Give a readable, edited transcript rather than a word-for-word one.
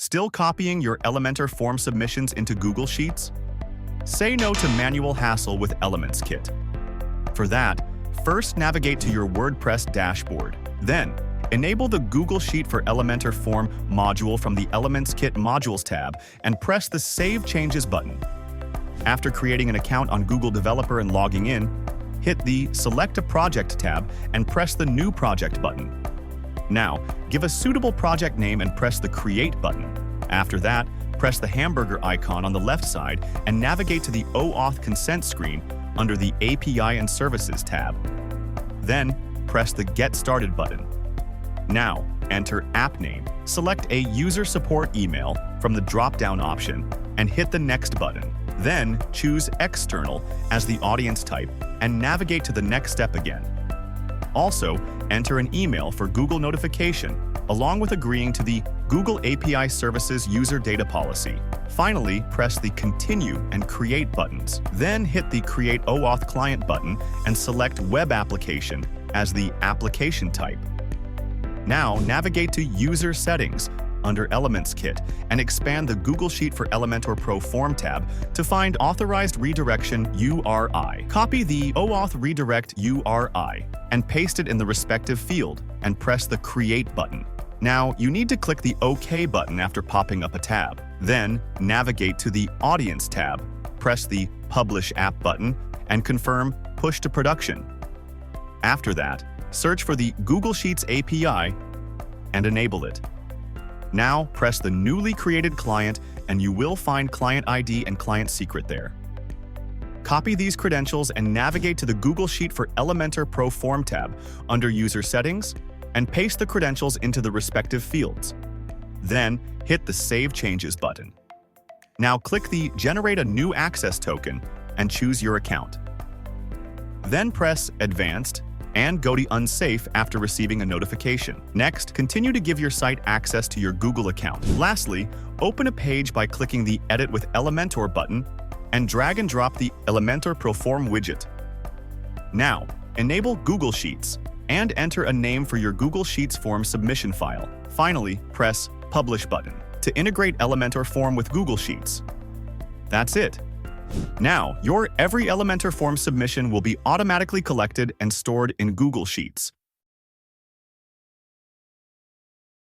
Still copying your Elementor Form submissions into Google Sheets? Say no to manual hassle with ElementsKit. For that, first navigate to your WordPress dashboard. Then, enable the Google Sheet for Elementor Form module from the ElementsKit Modules tab and press the Save Changes button. After creating an account on Google Developer and logging in, hit the Select a Project tab and press the New Project button. Now, give a suitable project name and press the Create button. After that, press the hamburger icon on the left side and navigate to the OAuth consent screen under the API and Services tab. Then, press the Get Started button. Now, enter app name, select a user support email from the drop-down option, and hit the Next button. Then, choose External as the audience type and navigate to the next step again. Also, enter an email for Google notification, along with agreeing to the Google API Services User Data Policy. Finally, press the Continue and Create buttons. Then hit the Create OAuth Client button and select Web Application as the application type. Now, navigate to User Settings under ElementsKit and expand the Google Sheet for Elementor Pro Form tab to find Authorized Redirection URI. Copy the OAuth Redirect URI and paste it in the respective field and press the Create button. Now, you need to click the OK button after popping up a tab. Then, navigate to the Audience tab, press the Publish App button, and confirm Push to Production. After that, search for the Google Sheets API and enable it. Now, press the newly created client and you will find Client ID and Client Secret there. Copy these credentials and navigate to the Google Sheet for Elementor Pro Form tab under User Settings and paste the credentials into the respective fields. Then, hit the Save Changes button. Now click the Generate a New Access token and choose your account. Then press Advanced and go to Unsafe after receiving a notification. Next, continue to give your site access to your Google account. Lastly, open a page by clicking the Edit with Elementor button and drag and drop the Elementor Pro Form widget. Now, enable Google Sheets and enter a name for your Google Sheets form submission file. Finally, press Publish button to integrate Elementor Form with Google Sheets. That's it. Now, your every Elementor Form submission will be automatically collected and stored in Google Sheets.